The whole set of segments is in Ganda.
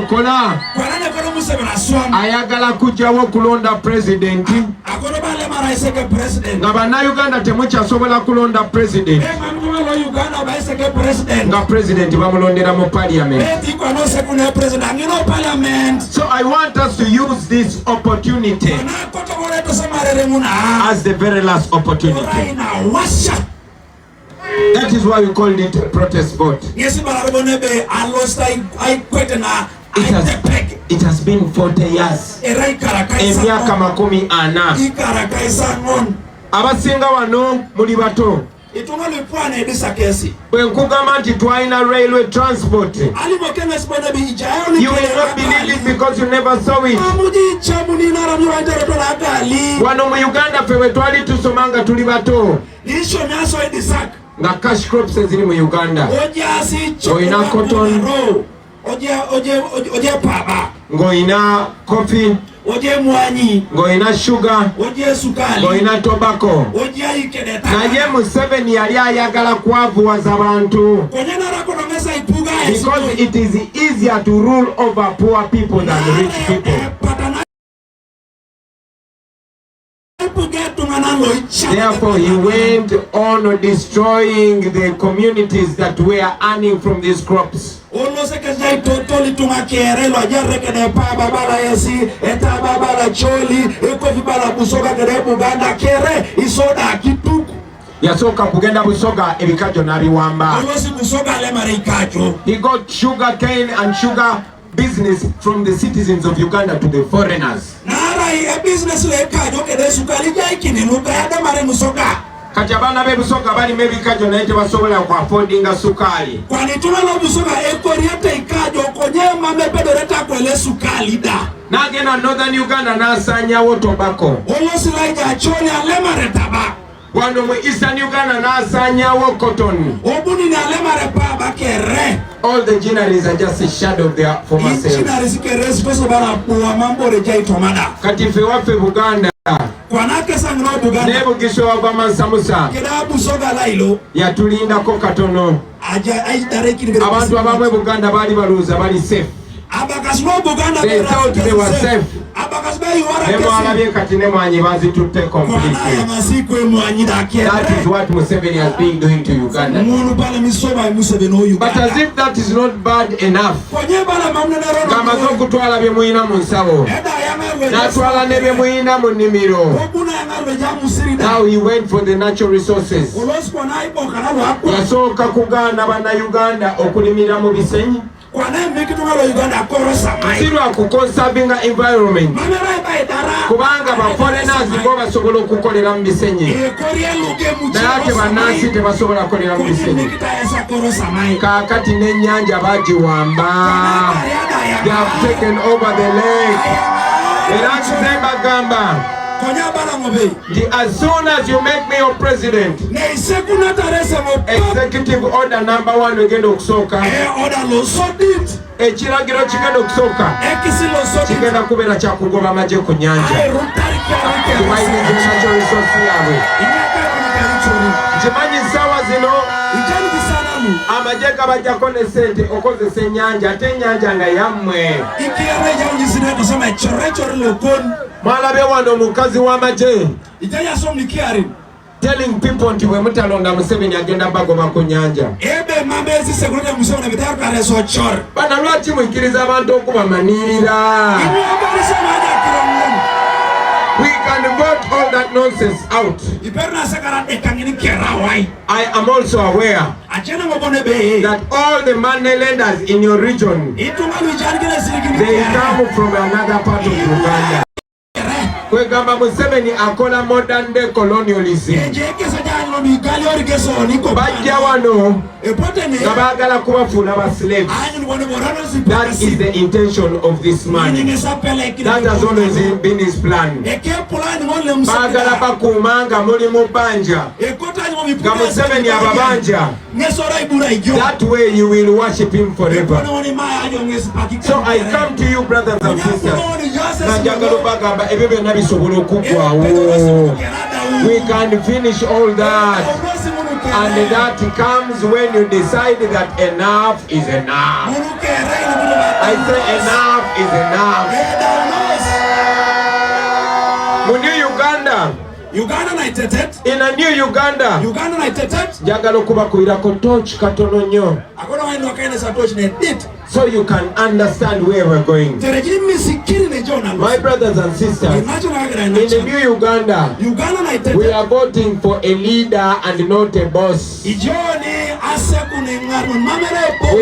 byakola ayagala kujjawo okulonda pulezidenti nga bannayuganda temukyasobola kulonda pulezidenti nga pulezidenti bamulondera mu parliament. So I want us to use this opportunity as the very last opportunity. That is why we called it a protest vote. It has been 40 years. Emyaka makumi ana. Abasinga wano muli bato. Bwe nkugamba nti twalina railway transport, you will not believe it because you never saw it. Wano mu Uganda ffe bwe twali tusoma nga tuli bato nga cash crops eziri mu Uganda, ng'olina cotton, ng'olina coffee, ng'olina sugar, ng'olina tobacco. Naye Museveni yali ayagala kwavuwaza bantu because it is easier to rule over poor people than rich people. Therefore, he went on destroying the communities that were earning from these crops. Yasoka kugenda Busoga ebikajo nabiwamba. He got sugar cane and sugar business from the citizens of Uganda to the foreigners. Kati abaana b'e Busoga bali mebikajo naye tebasobola ku affordinga sukali. N'agenda Northern Uganda n'asaanyawo tobacco. Wano mu Eastern Uganda n'asaanyawo cotton. All the generals are just a shadow of their former selves. Kati ffe waffe Buganda Nebugisho wa Bamansamusa yatulindako katono. Abantu abamwe Buganda bali baluuza bali safe. They thought they were safe. That is what Museveni has been doing to Uganda. But as if that is not bad enough, now he went for the natural resources. Yasoka kugana bana Uganda okulimira mu bisenyi. Sirwa conserving environment. Kubanga ba foreigners bo basobola okukolera mu bisenyi. Naye bannansi tebasobola kukolera mu bisenyi. Kakati n'ennyanja bagiwamba. They have taken over the lake. Era kisemba gamba. As soon as you make me your president, executive order number 1 wegenda okusoka. Ekiragiro kigenda okusoka. Kigenda kubeera kyakugoba amagye ku nyanja. Kimanyi ssaawa zino amagye gabajjako ne ssente okozesa ennyanja ate ennyanja nga yammwe. Mwalabe wano omukazi w'amagye telling people nti bwe mutalonda Museveni agenda bagoba ku nyanja. Bana lwaki mukkiriza abantu okubamanirira? We can vote all that nonsense out. I am also aware that all the money lenders in your region, they come from another part of Uganda. Kwegamba Museveni akola modern day colonialism. Bajja wano nga baagala kubafuula ba slaves. That is the intention of this man. That has always been his plan. Baagala bakuuma nga muli mu bbanja nga Museveni ababanja. That way you will worship him forever. So I come to you, brothers and sisters. Najagala bagamba ebyo byonna bisobola okuggwawo. We can finish all that, and that comes when you decide that enough is enough. I say enough is enough. New Uganda. Uganda naitetet. In a new Uganda. Uganda naitetet. Jagalo kuba kuirako torch katono nyo. Akona waino kaina sa torch ne dit. So you can understand where we're going. My brothers and sisters, in the new Uganda, we are voting for a leader and not a boss. We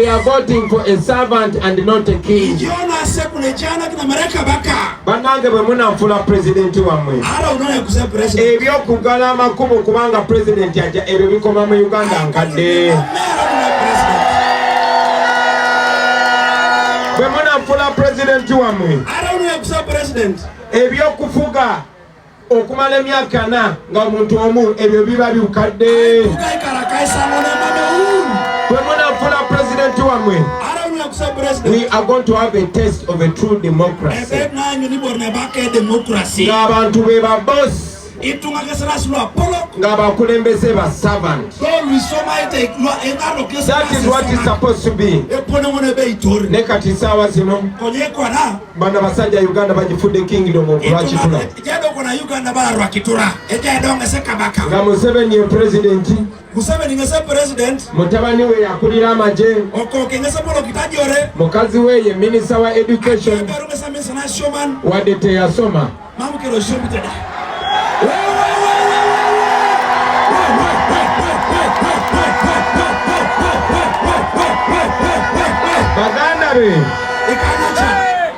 are voting for a servant and not a king. Banange bemuna mfula president wamwe. Ebyo kugala makubo kubanga president yaja ebyo bikoma mu Uganda nkadde. Bemuna mfula president wamwe. President. Ebyo kufuga okumala emyaka 4 nga omuntu omu ebyo biba bikadde. Bemuna mfula president wamwe. We are going to have a taste of a true democracy. Abantu beba boss. Ngabakulembeze ba servant. That is what is supposed to be. Nekati sawa zino. Bana basajja Uganda bajifude kingdom of Rwachitula. Nga Museveni ye president. Museveni ngese president. Mutabani we yakulira amaje. Okoke ngese polo kitajore. Mukazi we ye minister wa education. Wadete yasoma. Mamukero shobitada.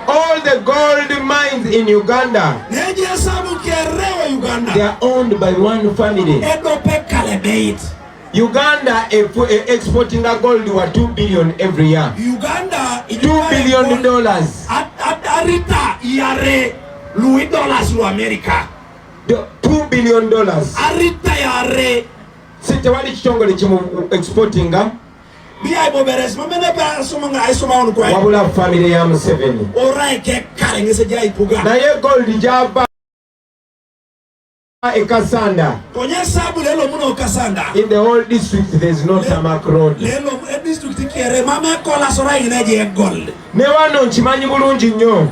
All the gold mines in Uganda, they are owned by one family. Uganda exporting a gold worth $2 billion every year. Uganda $2 billion. Arita yare Louis dollars to America. $2 billion. Arita yare. Site wali chitongole chimu exporting ga. Wabula family ya Museveni. Na ye gold jaba ekasanda. In the whole district there is no tarmac road. Ne wano nchimanyi bulungi nnyo.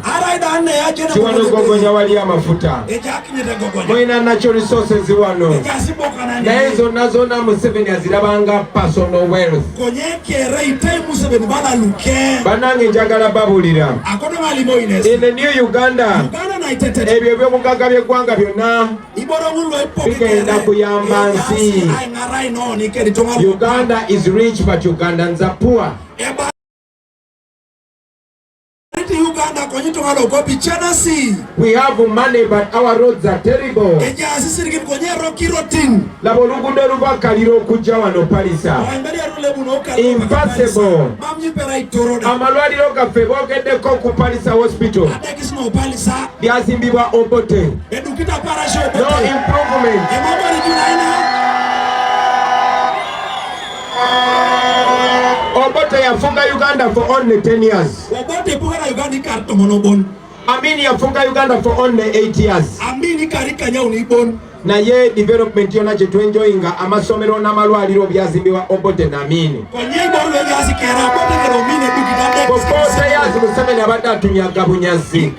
Chiwano gogonya wali amafuta. Moina natural resources wano. Na ezo nazona Museveni azirabanga personal wealth. Banange njagala babulira. In the new Uganda, ebyo byomugaga by'eggwanga byonna bigenda kuyamba nsi. Uganda is rich but Ugandans are poor. We have money but our roads are terrible. Laba oluguudo luva Kaliro okujja wano Palisa. Impossible. Amalwaliro gaffe boogeddeko ku Palisa hospital. Byazimbibwa Obote. No improvement. Obote yafunga Uganda for only 10 years. Amini yafunga Uganda for only 8 years. Na ye development yona je twenjoyinga amasomero n'amalwaliro byazimbibwa Obote na Amini. Obote yazi Museveni abadde atunyaga bunyazi.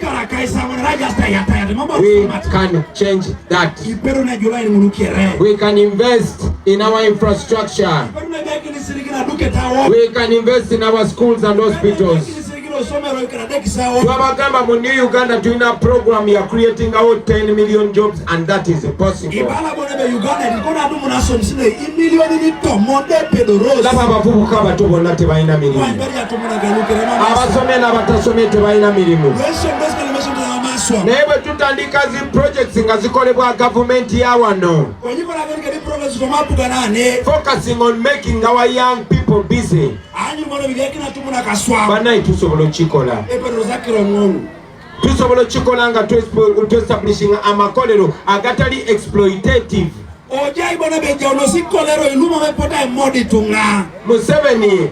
We can change that. We can invest in our infrastructure. We can invest in our schools and hospitals. Twabagamba mu New Uganda tulina program ya creating out 10 million jobs and that is possible. Laba abavubuka abato bonna tebalina mirimu. Abasome n'abatasome tebalina mirimu. Naye bwe tutandika zi projects nga zikolebwa gavumenti ya wano, focusing on making our young people busy, banayi tusobola okikola. Tusobola okikola nga tu-establishing amakolero agatali exploitative. Museveni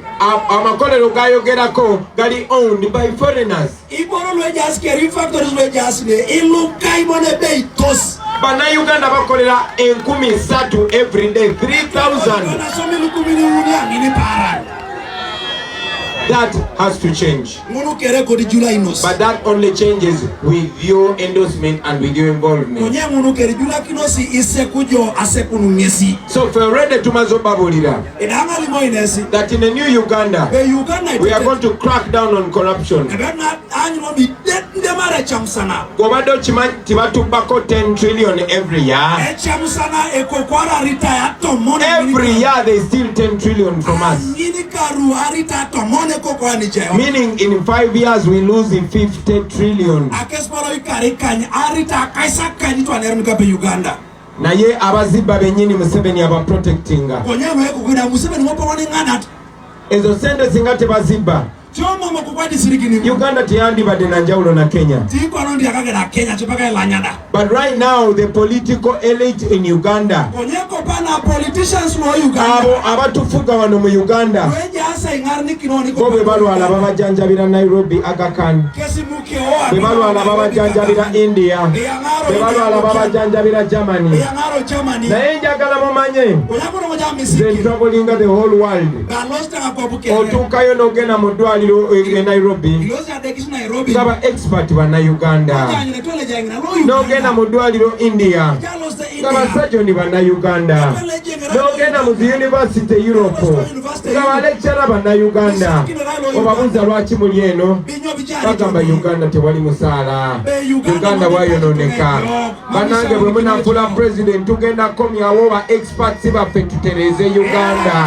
amakolero gayogerako gali owned by foreigners. Bana Uganda bakolera 13,000 every day, 3,000. That has to change. Munu kere kodi jula inos. But that only changes with your endorsement and with your involvement. Konye munu kere jula kinosi ise kujo ase kunu ngesi. So for ready to mazobabulira Idanga limo inesi. that in a new Uganda, we are going to crack down on corruption. Ebena anyo bi ndemare chamsana. Gobado chima tibatubako 10 trillion every year. Chamsana ekokwara rita tomone. Every year they steal 10 trillion from us. Nini karu arita tomone kokwa ni jeo. Meaning in 5 years we lose 50 trillion. Akesporo ikari kanya arita kaisa kani tu anermika pe Uganda. Na ye abaziba benyini Museveni aba protectinga. Konye mwe kukwida Museveni mwopo wani nganat. Ezo sente singate baziba. Choma mwakukwadi sirikini. Uganda tiyandi bade na njaulo na Kenya. Tiko anondi akage na Kenya chupaka ilanyada. But right now the political elite in Uganda, Konye kopana politicians wa Uganda. abo abatufuga wano mu Uganda, Weje asa ingarni kinoni bo bwe balwala babajanjabira Nairobi Aga Khan, Kesi muke oa. bwe balwala babajanjabira India, bwe balwala babajanjabira Germany. Yangaro Germany. Naye njagala mumanye Konyakono moja nze misiki. travelinga the whole world. Galosta ngakwabuke. Otuukayo n'ogenda mu ddwaliro e Nairobi Ilozi adekisu Nairobi. ngaba expert bana Uganda, Jangine tole jangina lo Uganda. n'ogenda mu ddwaliro India Galosta ngaba India. sajoni bana Uganda, n'ogenda mu zi university Europe ngaba lecturer bana Uganda. Obabuuza lwaki muli eno, bagamba Uganda tewali musaala, Uganda bwayononeka. Bannange bwe munafuula president tugenda komyawo ba experts baffe tutereze Uganda.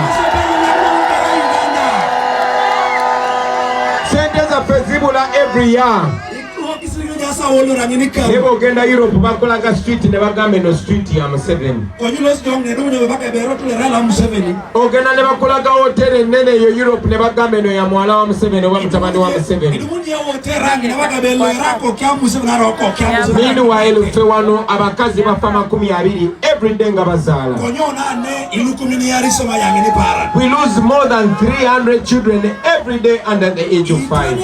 Sente zaffe zibula every year. Naye bw'ogenda Europe bakolaga street ne bagamba eno street ya Museveni. Ogenda ne bakolaga hotel ennene eyo Europe ne bagamba eno ya mwala wa Museveni oba mutabani wa Museveni. Meanwhile ffe wano abakazi bafa 20 everyday nga bazaala. We lose more than 300 children every day under the age of 5.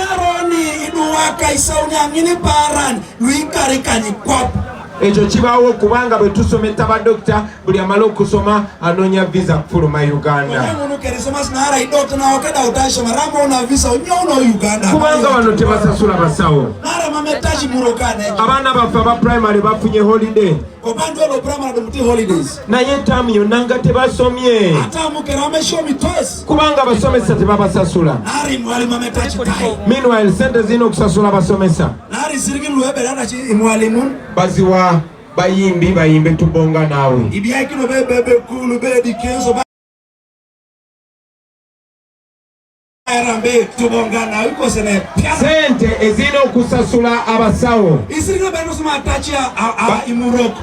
Ekyo kibaawo kubanga bwe tusomesa badokita buli amala okusoma anoonya visa kufuluma Uganda. Kubanga wano tebasasula basawo. Abaana baffe aba primary bafunye holiday. Naye taamu yonna nga tebasomye. Kubanga abasomesa tebabasasula. Meanwhile sente zirina okusasula abasomesa. Baziwa bayimbi bayimbe tubonga naawe. Sente ezirina okusasula abasawo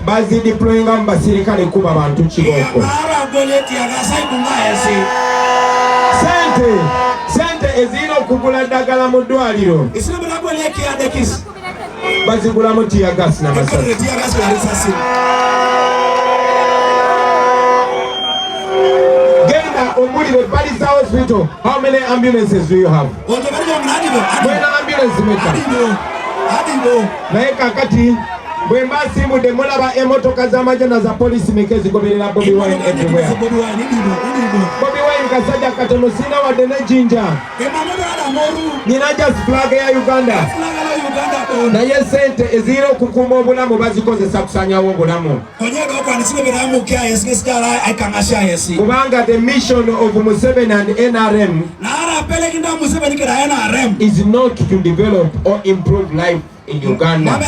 bazidiployinga mu basirikale kuba bantu kiboko. Sente ezirina okugula ddagala mu ddwaliro bazigulamu tiyagasi n'amasasi. Genda omulire Palisa hospital. How many ambulances do you have? Mwena ambulance meka. Naye kakati bwe mbasimbudde mulaba emotoka z'amajana za polisi meka ezigoberera Bobi Wine everywhere. Bobi Wine kasajja katono sina wadde ne jinja. Nina just flag ya Uganda. Naye sente ezirina okukuuma obulamu bazikozesa kusanyawo obulamu. Kubanga the mission of Museveni and NRM is not to develop or improve life in Uganda.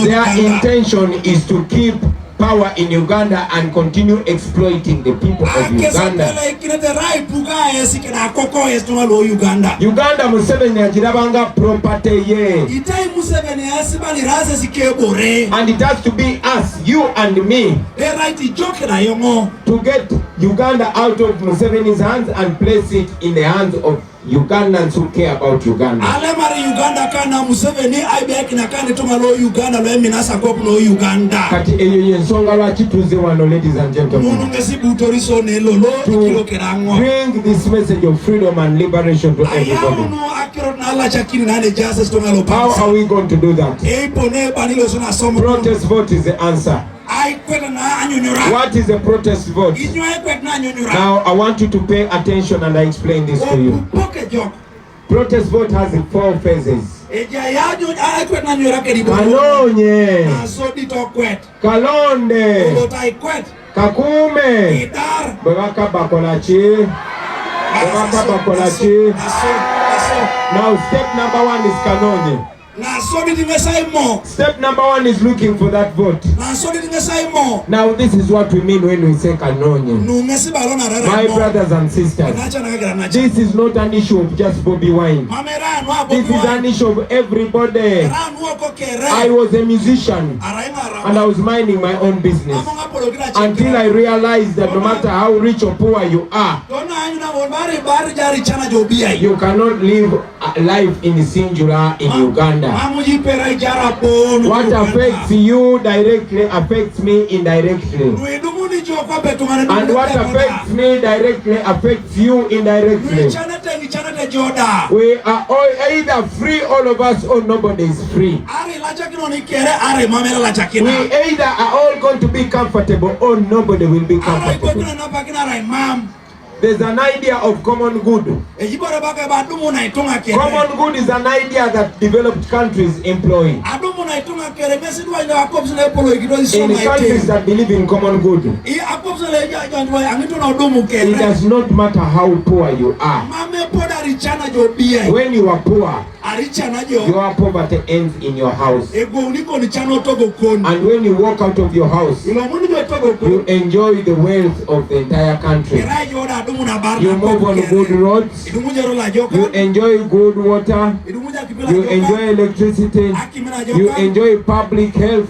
Their intention is to keep power in Uganda and continue exploiting the people of Uganda. Uganda Museveni agirabanga property ye. And it has to be us, you and me, to get Uganda out of Museveni's hands and place it in the hands of Ugandans who care about Uganda. Kati eyo yensonga lwaki tuze wano, ladies and gentlemen, to bring this message of freedom and liberation to everybody. How are we going to do that? Protest vote is the answer. What is a protest vote? Now I want you to pay attention and I explain this to you. Protest vote has 4 phases. Kalonye, Kalonde, Kakume, Bwaka Bakolachi, Bwaka Bakolachi. Now step number 1 is Kalonye. Step number 1 is looking for that vote. Now this is what we mean when we say Kanonye. My brothers and sisters, this is not an issue of just Bobby Wine. This is an issue of everybody. I was a musician and I was minding my own business until I realized that no matter how rich or poor you are, you cannot live a life in singular in Uganda. What affects you directly affects me indirectly. And what affects me directly affects you indirectly. We are all either free, all of us, or nobody is free. We either are all going to be comfortable or nobody will be comfortable. There's an idea of common good. Common good is an idea that developed countries employ. In countries that believe in common good, it does not matter how poor you are. When you are poor, your poverty ends in your house. And when you walk out of your house, you enjoy the wealth of the entire country. You move on good roads. You enjoy good water. You enjoy electricity. You enjoy public health.